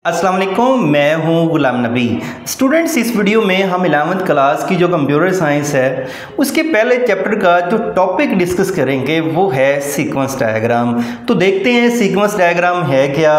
अस्सलाम वालेकुम, मैं हूं गुलाम नबी। स्टूडेंट्स, इस वीडियो में हम 11वीं क्लास की जो कंप्यूटर साइंस है उसके पहले चैप्टर का जो टॉपिक डिस्कस करेंगे वो है सीक्वेंस डायग्राम। तो देखते हैं सीक्वेंस डायग्राम है क्या,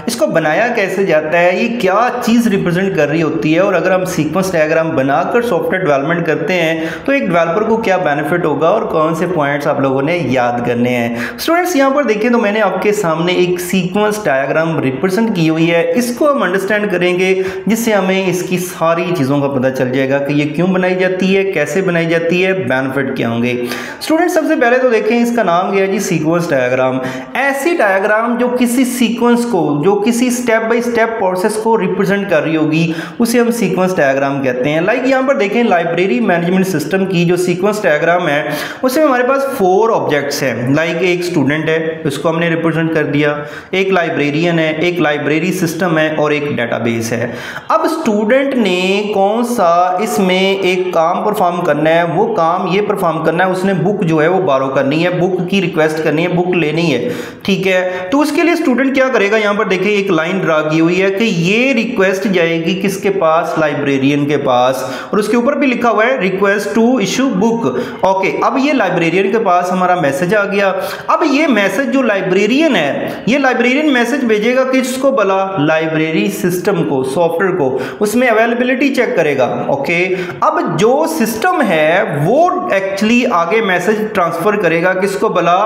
इसको बनाया कैसे जाता है, ये क्या चीज़ रिप्रेजेंट कर रही होती है, और अगर हम सीक्वेंस डायग्राम बनाकर सॉफ्टवेयर डेवलपमेंट करते हैं तो एक डेवलपर को क्या बेनिफिट होगा और कौन से पॉइंट्स आप लोगों ने याद करने हैं। स्टूडेंट्स, यहाँ पर देखिए तो मैंने आपके सामने एक सीक्वेंस डायग्राम रिप्रेजेंट की हुई है। इसको हम अंडरस्टैंड करेंगे जिससे हमें इसकी सारी चीज़ों का पता चल जाएगा कि ये क्यों बनाई जाती है, कैसे बनाई जाती है, बेनिफिट क्या होंगे। स्टूडेंट्स, सबसे पहले तो देखें इसका नाम क्या है जी, सीक्वेंस डायग्राम। ऐसी डायग्राम जो किसी सीक्वेंस को, जो किसी स्टेप बाय स्टेप प्रोसेस को रिप्रेजेंट कर रही होगी उसे हम सीक्वेंस डायग्राम कहते हैं। लाइक यहाँ पर देखें लाइब्रेरी मैनेजमेंट सिस्टम की जो सीक्वेंस डायग्राम है उसमें हमारे पास 4 ऑब्जेक्ट्स हैं। लाइक एक स्टूडेंट है, उसको हमने रिप्रेजेंट कर दिया, एक लाइब्रेरियन है, एक लाइब्रेरी सिस्टम है और एक डेटाबेस है। अब स्टूडेंट ने कौन सा इसमें एक काम परफॉर्म करना है, वो काम ये परफॉर्म करना है, उसने बुक जो है वो बारो करनी है, बुक की रिक्वेस्ट करनी है, बुक लेनी है, ठीक है। तो उसके लिए स्टूडेंट क्या करेगा, यहाँ पर देखिए एक लाइन ड्रा की हुई है कि ये रिक्वेस्ट जाएगी किसके पास, लाइब्रेरियन के पास, और उसके ऊपर भी लिखा हुआ है request to issue book. Okay, अब ये लाइब्रेरियन के पास हमारा मैसेज आ गया। अब ये मैसेज जो लाइब्रेरियन है, ये लाइब्रेरियन मैसेज भेजेगा किसको, भला लाइब्रेरी सिस्टम को, सॉफ्टवेयर को, उसमें अवेलेबिलिटी चेक करेगा। ओके, अब जो सिस्टम है वो एक्चुअली आगे मैसेज ट्रांसफर करेगा किसको, भला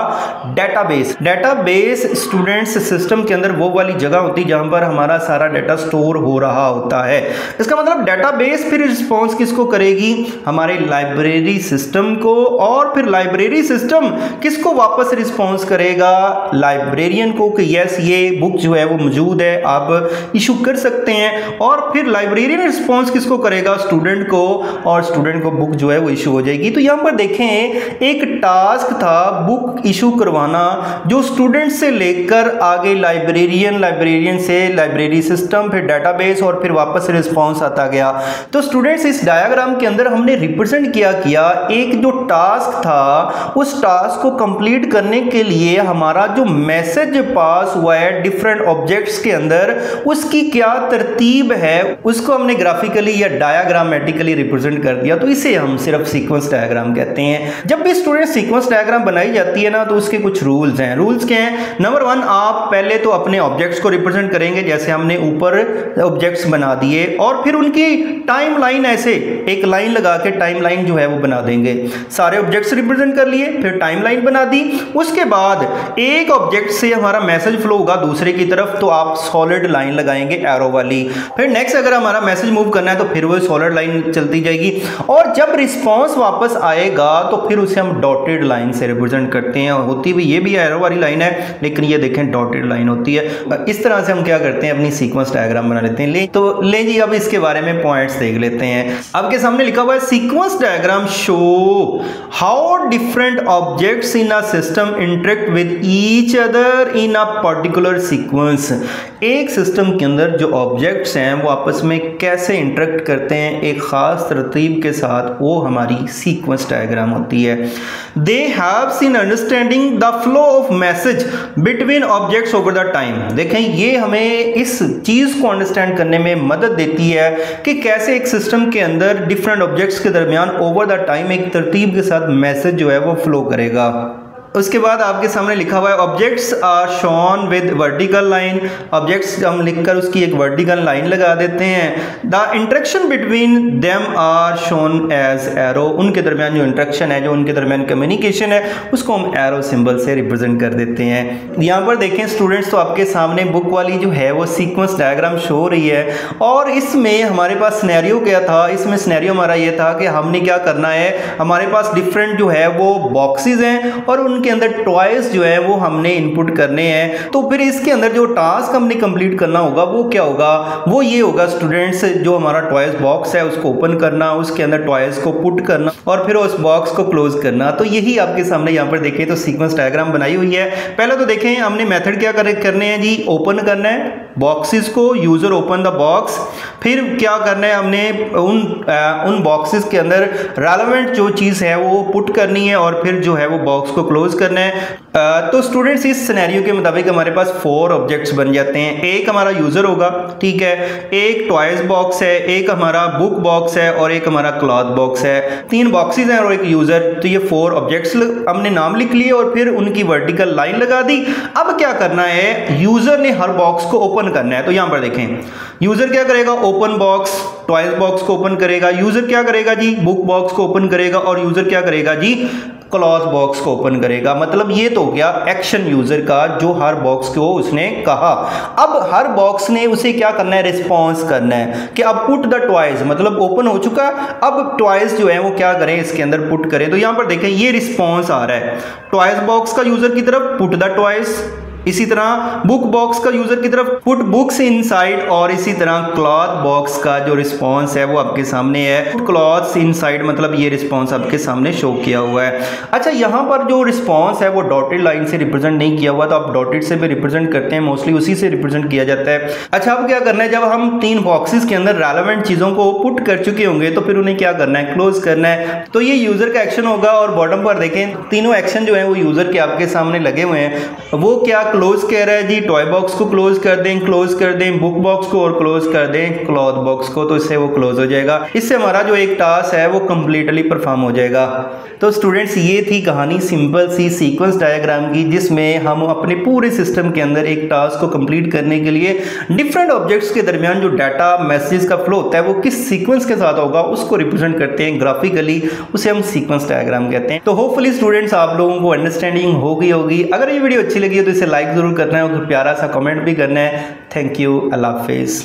डेटाबेस। डेटाबेस स्टूडेंट्स सिस्टम के अंदर वो वाली जगह होती है जहां पर हमारा सारा डाटा स्टोर हो रहा होता है। इसका मतलब डेटाबेस फिर रिस्पॉन्स किसको करेगी, हमारे लाइब्रेरी सिस्टम को, और फिर लाइब्रेरी सिस्टम किसको वापस रिस्पॉन्स करेगा, लाइब्रेरियन को, कि यस ये बुक जो है वो मौजूद है, आप इशू कर सकते हैं। और फिर लाइब्रेरियन रिस्पॉन्स किसको करेगा, स्टूडेंट को, और स्टूडेंट को बुक जो है वो इशू हो जाएगी। तो यहां पर देखें एक टास्क था बुक इशू करवाना, जो स्टूडेंट से लेकर आगे लाइब्रेरियन, लाइब्रेरियन से लाइब्रेरी सिस्टम, फिर डेटाबेस, और फिर वापस रिस्पॉन्स आता गया। तो स्टूडेंट्स, इस डायग्राम के अंदर हमने रिप्रेजेंट किया एक जो टास्क था, उस टास्क को कंप्लीट करने के लिए हमारा जो मैसेज पास हुआ है डिफरेंट ऑब्जेक्ट्स के अंदर, उसकी क्या तरतीब है, उसको हमने ग्राफिकली या डायग्रामेटिकली रिप्रेजेंट कर दिया। तो इसे हम सिर्फ सीक्वेंस डायग्राम कहते हैं। जब भी स्टूडेंट सीक्वेंस डायग्राम बनाई जाती है ना, तो उसके कुछ रूल्स हैं। रूल्स क्या हैं, नंबर 1, आप पहले तो अपने ऑब्जेक्ट्स को रिप्रेजेंट करेंगे, जैसे हमने ऊपर ऑब्जेक्ट्स बना दिए, और फिर उनकी टाइमलाइन, ऐसे एक लाइन लगा के टाइमलाइन जो है वो बना देंगे। सारे ऑब्जेक्ट्स रिप्रेजेंट कर लिए, फिर टाइमलाइन बना दी। उसके बाद एक ऑब्जेक्ट से हमारा मैसेज फ्लो होगा दूसरे की तरफ, तो आप सॉलिड लाइन लगाएंगे एरो वाली। फिर नेक्स्ट अगर हमारा मैसेज मूव करना है तो फिर वो सॉलिड लाइन चलती जाएगी, और जब रिस्पांस वापस आएगा तो फिर उसे हम डॉटेड लाइन से रिप्रेजेंट करते हैं। होती भी ये भी एरो वाली लाइन है, लेकिन ये देखें डॉटेड लाइन होती है। इस तरह से हम क्या करते हैं, अपनी सीक्वेंस डायग्राम बना लेते हैं। ले जी, अब इसके बारे में पॉइंट्स देख लेते हैं। आपके सामने लिखा हुआ है sequence diagram show how different objects in a system interact with each other in a particular sequence. एक सिस्टम के अंदर जो ऑब्जेक्ट्स हैं वो आपस में कैसे इंटरेक्ट करते हैं एक खास तरतीब के साथ, वो हमारी सीक्वेंस डायग्राम होती है। दे helps in understanding the flow of message between objects over the time. देखें, ये हमें इस चीज को अंडरस्टैंड करने में मदद देती है कि कैसे एक सिस्टम के अंदर डिफरेंट ऑब्जेक्ट्स के दरमियान ओवर द टाइम एक तरतीब के साथ मैसेज जो है वो फ्लो करेगा। उसके बाद आपके सामने लिखा हुआ है objects are shown with vertical line. Objects हम लिखकर उसकी एक वर्टिकल लाइन लगा देते हैं। The interaction between them are shown as arrow. उनके दरमियान जो इंटरेक्शन है, जो उनके दरमियान कम्युनिकेशन है, उसको हम एरो सिंबल से रिप्रेजेंट कर देते हैं। यहाँ पर देखें स्टूडेंट्स, तो आपके सामने बुक वाली जो है वो सीक्वेंस डायग्राम शो हो रही है, और इसमें हमारे पास सिनेरियो क्या था, इसमें सिनेरियो हमारा ये था कि हमने क्या करना है, हमारे पास डिफरेंट जो है वो बॉक्सेस हैं, और उनके अंदर टॉयज जो है वो हमने इनपुट करने हैं। तो फिर इसके अंदर जो टास्क हमने कंप्लीट करना होगा वो क्या होगा, वो ये होगा स्टूडेंट्स, जो हमारा टॉयज बॉक्स है उसको ओपन करना, उसके अंदर टॉयज को पुट करना, और फिर उस बॉक्स को क्लोज करना। तो यही आपके सामने यहाँ पर देखें तो सीक्वेंस डायग्राम बनाई हुई है। पहले तो देखें हमने मेथड क्या करने हैं जी, ओपन करना है, बॉक्सेस को, यूज़र ओपन द बॉक्स, फिर क्या करना है हमने उन बॉक्सेस के अंदर रेलेवेंट जो चीज़ है वो पुट करनी है और फिर जो है वो बॉक्स को क्लोज करना है। तो स्टूडेंट्स इस सिनेरियो के मुताबिक हमारे पास 4 ऑब्जेक्ट्स बन जाते हैं। एक हमारा यूज़र होगा, ठीक है, एक टॉयज बॉक्स है, एक हमारा बुक बॉक्स है और एक हमारा क्लॉथ बॉक्स है। 3 बॉक्सेस हैं और एक यूज़र। तो ये 4 ऑब्जेक्ट्स हमने नाम लिख लिए और फिर उनकी वर्टिकल लाइन लगा दी। अब क्या करना है, यूज़र ने हर बॉक्स को ओपन करना है। तो यहां पर देखें, यूज़र क्या करेगा, ओपन बॉक्स, टॉयज बॉक्स को ओपन करेगा, यूज़र क्या करेगा जी, बुक बॉक्स को ओपन करेगा और यूज़र क्या करेगा जी, क्लॉथ बॉक्स को ओपन करेगा। मतलब ये तो हो गया एक्शन यूजर का, जो हर बॉक्स को उसने कहा। अब हर बॉक्स ने उसे क्या करना है, रिस्पॉन्स करना है कि अब पुट द टॉयज, मतलब ओपन हो चुका, अब टॉयज जो है वो क्या करें, इसके अंदर पुट करें। तो यहां पर देखें ये रिस्पॉन्स आ रहा है टॉयज बॉक्स का यूजर की तरफ, पुट द टॉयज। इसी तरह बुक बॉक्स का यूजर की तरफ, पुट बुक्स इनसाइड। और इसी तरह क्लॉथ बॉक्स का जो रिस्पॉन्स है वो आपके सामने है, पुट क्लॉथ्स इनसाइड। मतलब ये रिस्पॉन्स आपके सामने शो किया हुआ है। अच्छा, यहाँ पर जो रिस्पॉन्स है वो डॉटेड लाइन से रिप्रेजेंट नहीं किया हुआ, तो आप डॉटेड से भी रिप्रेजेंट करते हैं, मोस्टली उसी से रिप्रेजेंट किया जाता है। अच्छा, अब क्या करना है, जब हम 3 बॉक्सेस के अंदर रेलेवेंट चीजों को पुट कर चुके होंगे तो फिर उन्हें क्या करना है, क्लोज करना है। तो ये यूजर का एक्शन होगा और बॉटम पर देखें तीनों एक्शन जो है वो यूजर के आपके सामने लगे हुए हैं। वो क्या क्लोज कह रहा है जी, टॉय बॉक्स को क्लोज कर दें, बुक बॉक्स को और क्लोज कर दें क्लॉथ बॉक्स को, तो इससे वो क्लोज हो जाएगा। इससे हमारा जो एक टास्क है वो कंप्लीटली परफॉर्म हो जाएगा। तो स्टूडेंट्स, ये थी कहानी सिंपल सी सीक्वेंस डायग्राम की, जिसमें हम अपने पूरे सिस्टम के अंदर एक टास्क को कंप्लीट करने के लिए डिफरेंट ऑब्जेक्ट्स के दरमियान जो डाटा मैसेज का फ्लो होता है वो किस सीक्वेंस के साथ होगा उसको रिप्रेजेंट करते हैं ग्राफिकली, उसे हम सीक्वेंस डायग्राम कहते हैं। तो होपफुली स्टूडेंट्स आप लोगों को अंडरस्टैंडिंग हो गई होगी। अगर ये वीडियो अच्छी लगी है तो इसे लाइक जरूर करना है और प्यारा सा कमेंट भी करना है। थैंक यू, अल्लाह हाफिज़।